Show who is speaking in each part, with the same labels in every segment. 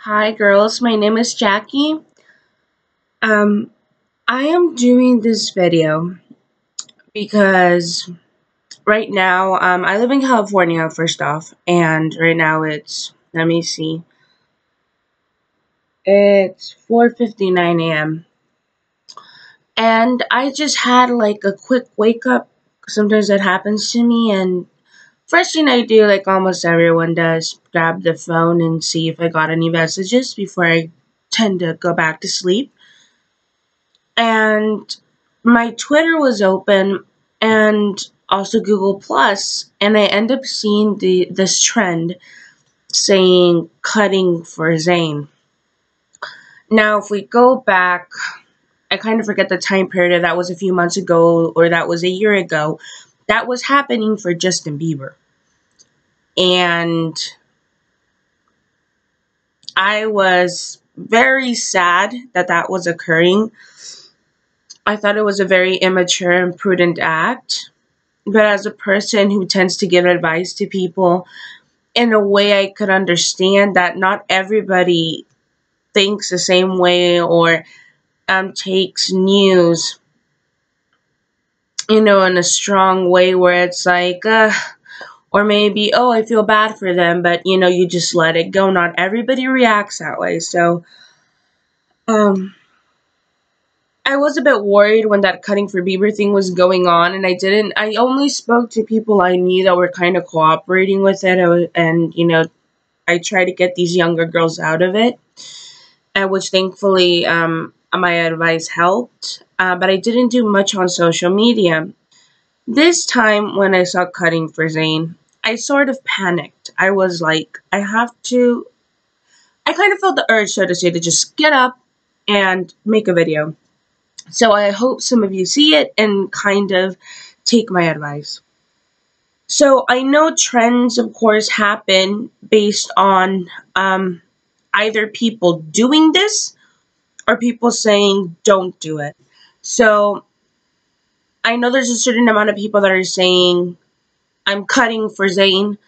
Speaker 1: Hi girls, my name is Jackie. Um, I am doing this video because right now, I live in California first off, and right now let me see, it's 4:59 a.m. And I just had like a quick wake up. Sometimes that happens to me, and first thing I do, like almost everyone does, grab the phone and see if I got any messages before I tend to go back to sleep. And my Twitter was open and also Google Plus, and I end up seeing this trend saying cutting for Zayn. Now, if we go back, I kind of forget the time period. If that was a few months ago or that was a year ago. That was happening for Justin Bieber, and I was very sad that that was occurring. I thought it was a very immature and prudent act. But as a person who tends to give advice to people, in a way I could understand that not everybody thinks the same way or takes news, in a strong way where it's like, or maybe, oh, I feel bad for them, but, you just let it go. Not everybody reacts that way. So, I was a bit worried when that cutting for Bieber thing was going on, and I only spoke to people I knew that were kind of cooperating with it, and, I tried to get these younger girls out of it, which thankfully, my advice helped, but I didn't do much on social media. This time, when I saw cutting for Zayn, I sort of panicked. I was like, I kind of felt the urge, so to say, to just get up and make a video. So I hope some of you see it and kind of take my advice. So I know trends, of course, happen based on either people doing this or people saying don't do it. So I know there's a certain amount of people that are saying I'm cutting for Zayn,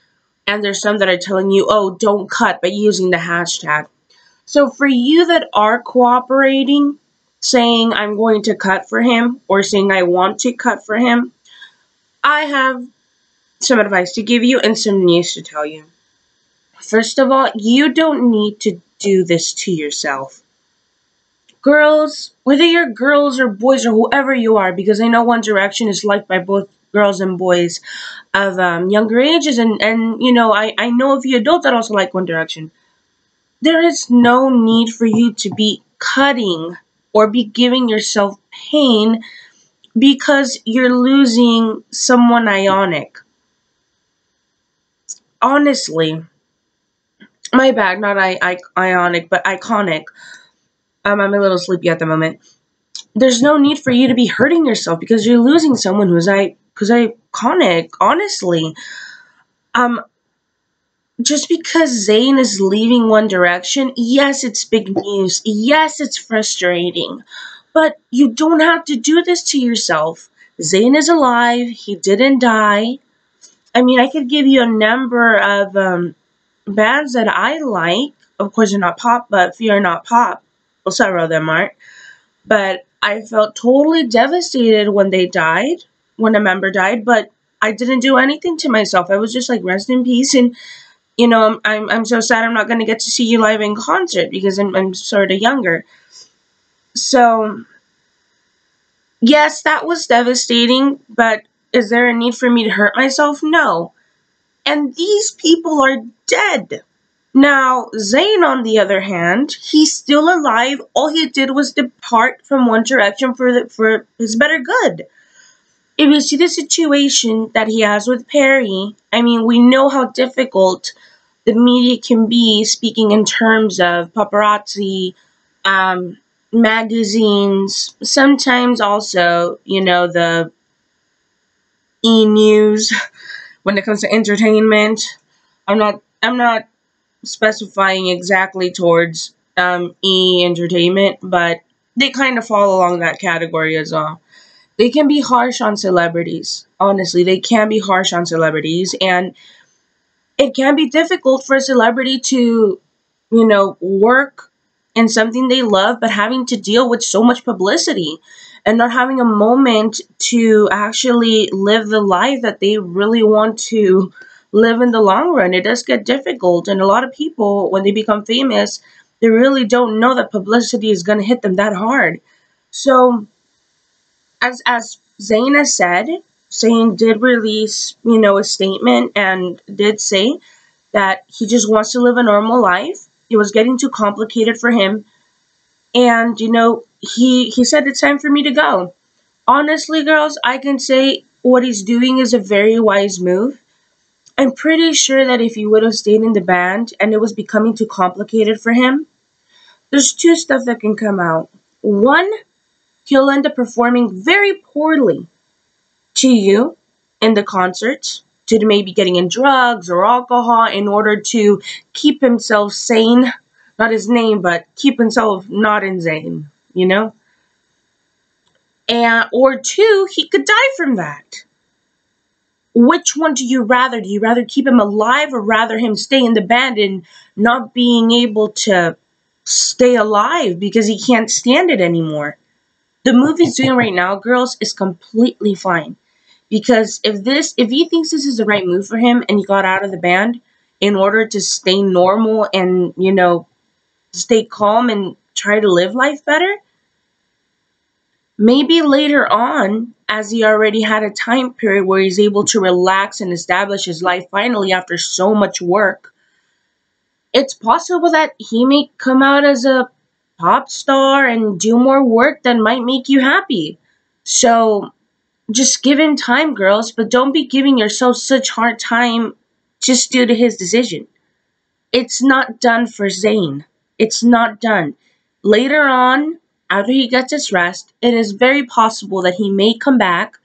Speaker 1: and there's some that are telling you, oh, don't cut, but using the hashtag. So for you that are cooperating, saying I'm going to cut for him or saying I want to cut for him, I have some advice to give you and some news to tell you. First of all, you don't need to do this to yourself. Girls, whether you're girls or boys or whoever you are, because I know One Direction is liked by both girls and boys of younger ages, and I know a few adults that also like One Direction. There is no need for you to be cutting or be giving yourself pain because you're losing someone ionic. Honestly, my bad, not ionic, but iconic. I'm a little sleepy at the moment. There's no need for you to be hurting yourself because you're losing someone who's iconic. Honestly, um, just because Zayn is leaving One Direction, yes, it's big news. Yes, it's frustrating. But you don't have to do this to yourself. Zayn is alive. He didn't die. I mean, I could give you a number of bands that I like. Of course, they're not pop, but Fear Not Pop. Well, several of them aren't. But I felt totally devastated when they died, when a member died, but I didn't do anything to myself. I was just like, rest in peace, and I'm so sad I'm not going to get to see you live in concert because I'm sort of younger. So, yes, that was devastating, but is there a need for me to hurt myself? No. And these people are dead. Now, Zayn, on the other hand, he's still alive. All he did was depart from One Direction for his better good. If you see the situation that he has with Perry, I mean, we know how difficult the media can be, speaking in terms of paparazzi, magazines, sometimes also, the e-news when it comes to entertainment. I'm not specifying exactly towards e-entertainment, but they kind of fall along that category as well. They can be harsh on celebrities. Honestly, they can be harsh on celebrities, and it can be difficult for a celebrity to work in something they love, but having to deal with so much publicity and not having a moment to actually live the life that they really want to live in the long run. It does get difficult. And a lot of people, when they become famous, they really don't know that publicity is going to hit them that hard. So, as Zayn has said, Zayn did release, a statement and did say that he just wants to live a normal life. It was getting too complicated for him. And, he said it's time for me to go. Honestly, girls, I can say what he's doing is a very wise move. I'm pretty sure that if he would have stayed in the band and it was becoming too complicated for him, there's two stuff that can come out. One, he'll end up performing very poorly to you in the concerts, to maybe getting in drugs or alcohol in order to keep himself sane. Not his name, but keep himself not insane, And or two, he could die from that. Which one do you rather? Do you rather keep him alive or rather him stay in the band and not being able to stay alive because he can't stand it anymore? The move he's doing right now, girls, is completely fine. Because if he thinks this is the right move for him and he got out of the band in order to stay normal and, stay calm and try to live life better, maybe later on, as he already had a time period where he's able to relax and establish his life finally after so much work, it's possible that he may come out as a pop star and do more work that might make you happy. So just give him time, girls, but don't be giving yourself such hard time just due to his decision. It's not done for Zayn. It's not done. Later on, after he gets his rest, it is very possible that he may come back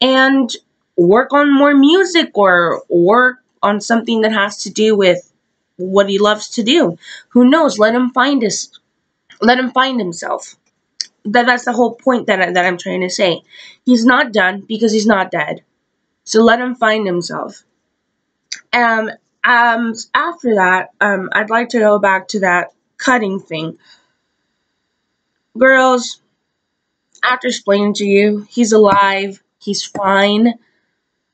Speaker 1: and work on more music or work on something that has to do with what he loves to do. Who knows? Let him find himself. That's the whole point that I'm trying to say. He's not done because he's not dead. So let him find himself. Um, After that, I'd like to go back to that cutting thing. Girls, after explaining to you, he's alive, he's fine,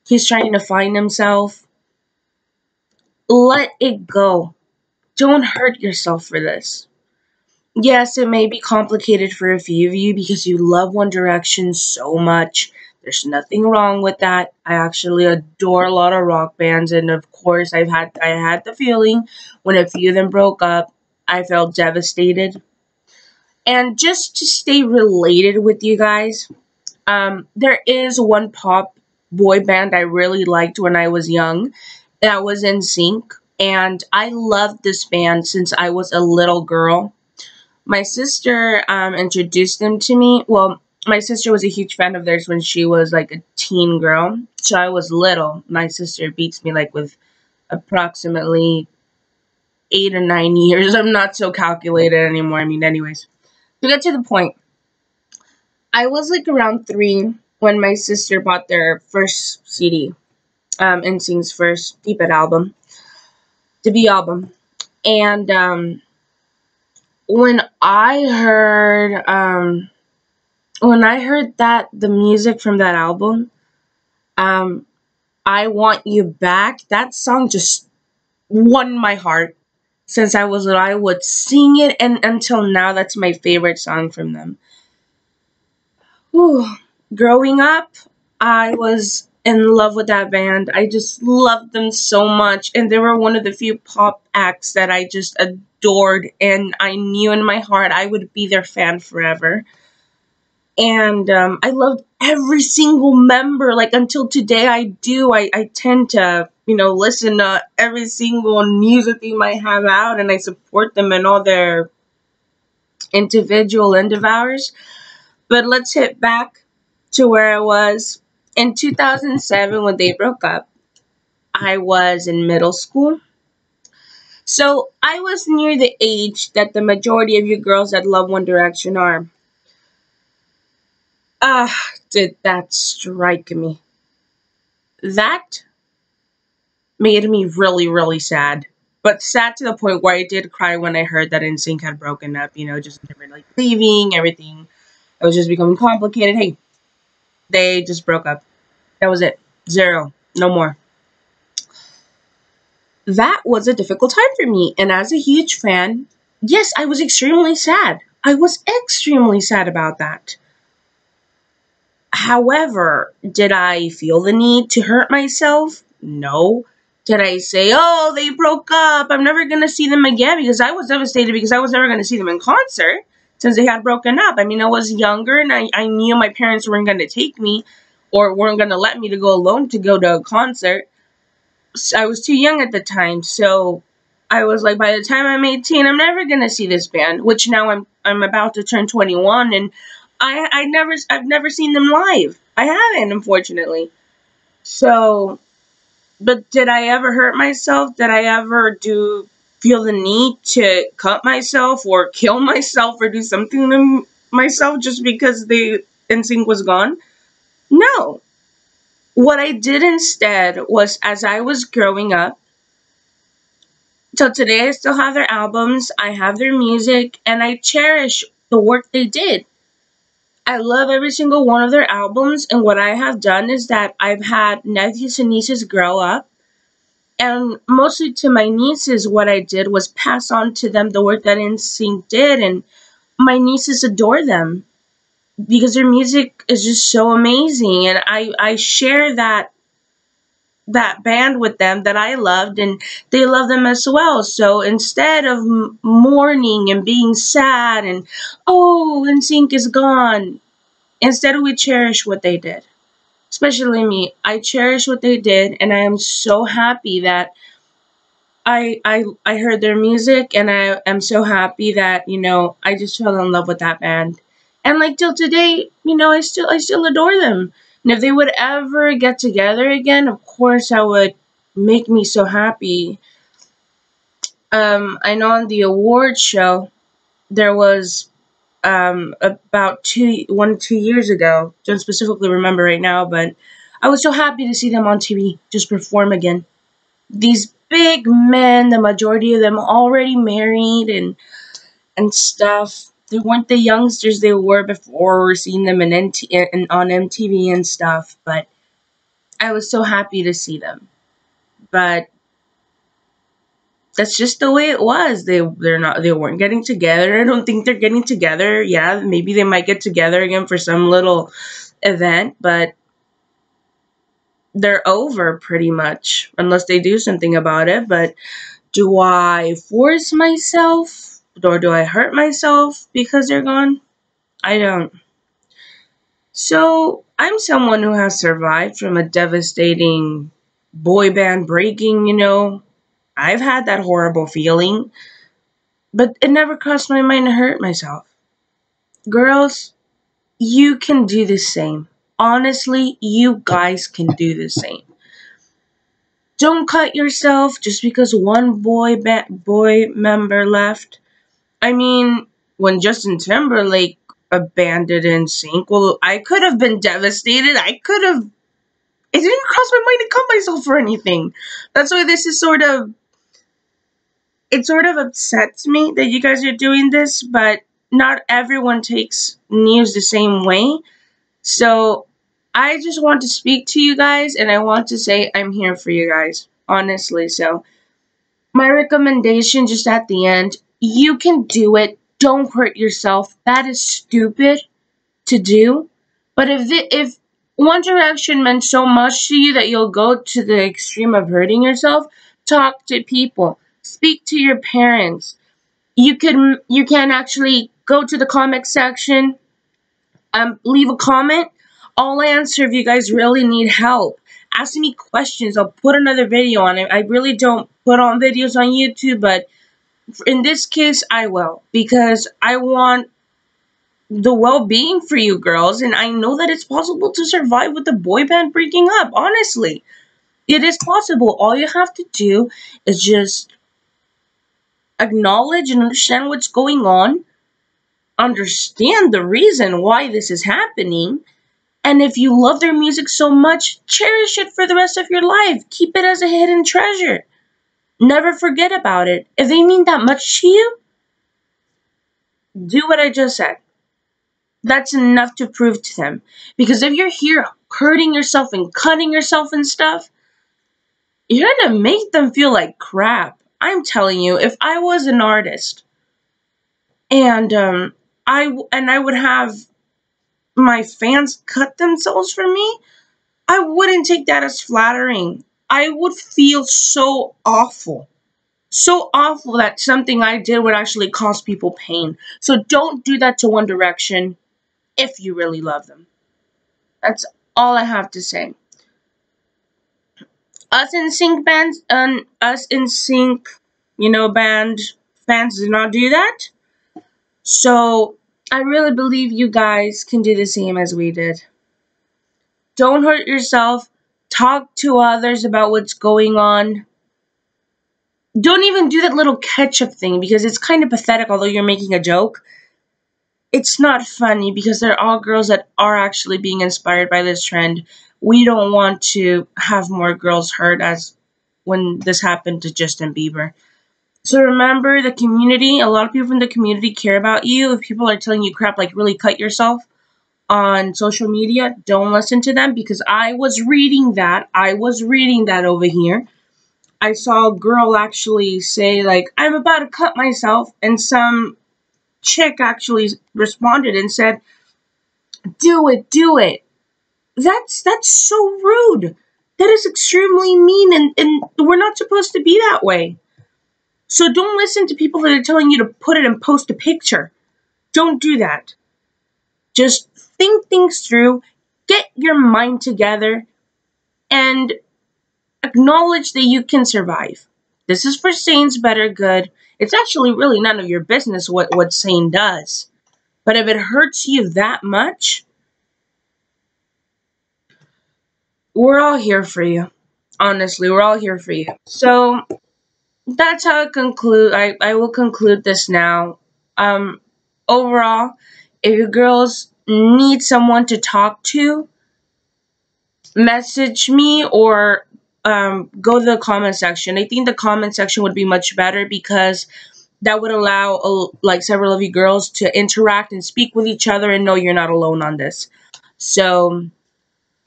Speaker 1: he's trying to find himself. Let it go. Don't hurt yourself for this. Yes, it may be complicated for a few of you because you love One Direction so much. There's nothing wrong with that. I actually adore a lot of rock bands, and of course, I had the feeling when a few of them broke up. I felt devastated. And just to stay related with you guys, there is one pop boy band I really liked when I was young. That was NSYNC, and I loved this band since I was a little girl. My sister introduced them to me. Well, my sister was a huge fan of theirs when she was like a teen girl. So I was little. My sister beats me like with approximately 8 or 9 years. I'm not so calculated anymore. I mean, anyways. To get to the point, I was like around 3 when my sister bought their first CD, NSYNC's first debut album. And when I heard that the music from that album, um, I Want You Back, that song just won my heart. Since I was little, I would sing it, and until now, that's my favorite song from them. Whew. Growing up, I was in love with that band. I just loved them so much, and they were one of the few pop acts that I just adored, and I knew in my heart I would be their fan forever. And I loved every single member. Like until today, I do. I tend to, listen to every single music they might have out, and I support them in all their individual endeavors. But let's hit back to where I was in 2007 when they broke up. I was in middle school. So I was near the age that the majority of you girls that love One Direction are. Did that strike me? That made me really, really sad. But sad to the point where I did cry when I heard that NSYNC had broken up. Just they were like leaving everything. It was just becoming complicated. Hey, they just broke up. That was it. Zero. No more. That was a difficult time for me. And as a huge fan, yes, I was extremely sad. I was extremely sad about that. However, did I feel the need to hurt myself? No. Did I say, oh, they broke up, I'm never going to see them again? Because I was devastated because I was never going to see them in concert since they had broken up. I mean, I was younger and I knew my parents weren't going to take me or weren't going to let me to go alone to go to a concert. I was too young at the time, so I was like, by the time I'm 18, I'm never gonna see this band. Which now I'm about to turn 21, and I've never seen them live. I haven't, unfortunately. So, but did I ever hurt myself? Did I ever feel the need to cut myself or kill myself or do something to myself just because the NSYNC was gone? No. What I did instead was, as I was growing up, till today, I still have their albums, I have their music, and I cherish the work they did. I love every single one of their albums, and what I have done is that I've had nephews and nieces grow up, and mostly to my nieces, what I did was pass on to them the work that NSYNC did, and my nieces adore them because their music is just so amazing, and I share that band with them that I loved, and they love them as well. So instead of mourning and being sad and, oh, NSYNC is gone, instead we cherish what they did. Especially me. I cherish what they did, and I am so happy that I heard their music, and I am so happy that, I just fell in love with that band. And like till today, I still adore them. And if they would ever get together again, of course that would make me so happy. I know on the award show there was about 2 years ago. Don't specifically remember right now, but I was so happy to see them on TV just perform again. These big men, the majority of them already married and stuff. They weren't the youngsters they were before. We're seeing them on MTV and stuff. But I was so happy to see them. But that's just the way it was. They weren't getting together. I don't think they're getting together. Yeah, maybe they might get together again for some little event, but they're over pretty much unless they do something about it. But do I force myself or do I hurt myself because they're gone? I don't. So, I'm someone who has survived from a devastating boy band breaking. I've had that horrible feeling, but it never crossed my mind to hurt myself. Girls, you can do the same. Honestly, you guys can do the same. Don't cut yourself just because one boy member left. I mean, when Justin Timberlake abandoned NSYNC, well, I could have been devastated. It didn't cross my mind to cut myself for anything. That's why this is it sort of upsets me that you guys are doing this, but not everyone takes news the same way. So I just want to speak to you guys and I want to say I'm here for you guys, honestly. So my recommendation just at the end, you can do it. Don't hurt yourself. That is stupid to do. But if One Direction meant so much to you that you'll go to the extreme of hurting yourself, talk to people. Speak to your parents. You can actually go to the comment section, leave a comment. I'll answer if you guys really need help. Ask me questions. I'll put another video on it. I really don't put on videos on YouTube, but in this case, I will because I want the well-being for you girls, and I know that it's possible to survive with a boy band breaking up. Honestly, it is possible. All you have to do is just acknowledge and understand what's going on, understand the reason why this is happening, and if you love their music so much, cherish it for the rest of your life. Keep it as a hidden treasure. Never forget about it. If they mean that much to you, do what I just said. That's enough to prove to them. Because if you're here hurting yourself and cutting yourself and stuff, you're gonna make them feel like crap. I'm telling you, if I was an artist and I would have my fans cut themselves for me, I wouldn't take that as flattering. I would feel so awful. So awful that something I did would actually cause people pain. So don't do that to One Direction if you really love them. That's all I have to say. Us in sync bands and us in sync, band fans do not do that. So I really believe you guys can do the same as we did. Don't hurt yourself. Talk to others about what's going on. Don't even do that little ketchup thing because it's kind of pathetic, although you're making a joke. It's not funny because they're all girls that are actually being inspired by this trend. We don't want to have more girls hurt as when this happened to Justin Bieber. So remember the community, a lot of people from the community care about you. If people are telling you crap like really cut yourself on social media, don't listen to them because I was reading that. I was reading that over here. I saw a girl actually say like, I'm about to cut myself, and some chick actually responded and said, do it, do it. That's so rude. That is extremely mean, and we're not supposed to be that way. So don't listen to people that are telling you to put it and post a picture. Don't do that. Just think things through, get your mind together, and acknowledge that you can survive. This is for Sane's better good. It's actually really none of your business what Sane does. But if it hurts you that much, we're all here for you. Honestly, we're all here for you. So that's how I will conclude this now. Overall, if you girls need someone to talk to, message me or go to the comment section. I think the comment section would be much better because that would allow like several of you girls to interact and speak with each other and know you're not alone on this. So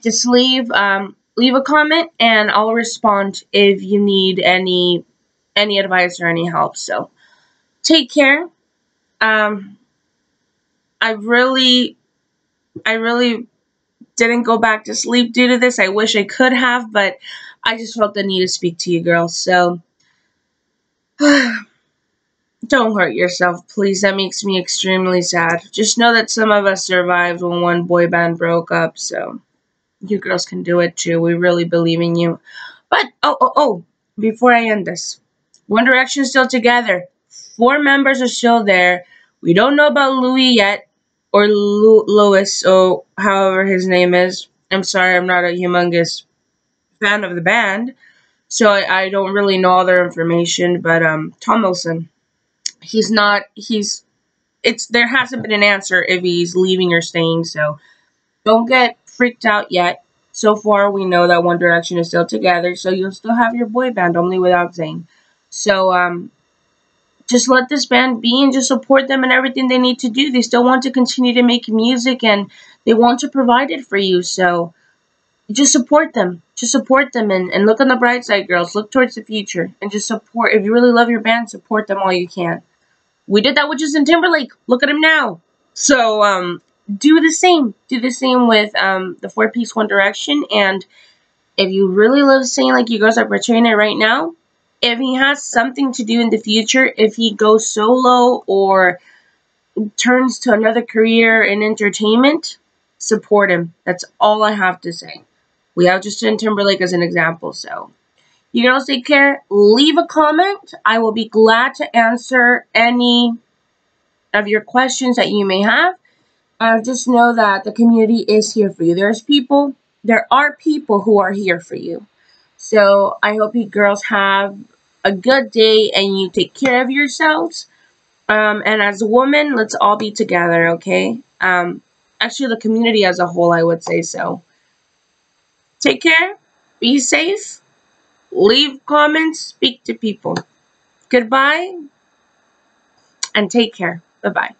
Speaker 1: just leave a comment and I'll respond if you need any advice or any help. So take care. Um, I really didn't go back to sleep due to this. I wish I could have, but I just felt the need to speak to you girls. So don't hurt yourself, please. That makes me extremely sad. Just know that some of us survived when one boy band broke up, so you girls can do it too. We really believe in you. But, before I end this, One Direction is still together. 4 members are still there. We don't know about Louis yet, or Louis, or however his name is. I'm sorry, I'm not a humongous fan of the band, so I don't really know all their information, but Tom Wilson, there hasn't been an answer if he's leaving or staying, so don't get freaked out yet. So far, we know that One Direction is still together, so you'll still have your boy band, only without Zayn. So, just let this band be and just support them in everything they need to do. They still want to continue to make music, and they want to provide it for you, so just support them. Just support them and look on the bright side, girls. Look towards the future and just support. If you really love your band, support them all you can. We did that with Justin Timberlake. Look at him now. So, do the same. Do the same with the 4-piece One Direction. And if you really love Zayn like you girls are portraying it right now, if he has something to do in the future, if he goes solo or turns to another career in entertainment, support him. That's all I have to say. We have Justin Timberlake as an example, so you girls take care. Leave a comment. I will be glad to answer any of your questions that you may have. Just know that the community is here for you. There are people who are here for you. So I hope you girls have a good day and you take care of yourselves. And as a woman, let's all be together, okay? Actually, the community as a whole, I would say so. Take care. Be safe. leave comments, speak to people. Goodbye, and take care. Bye-bye.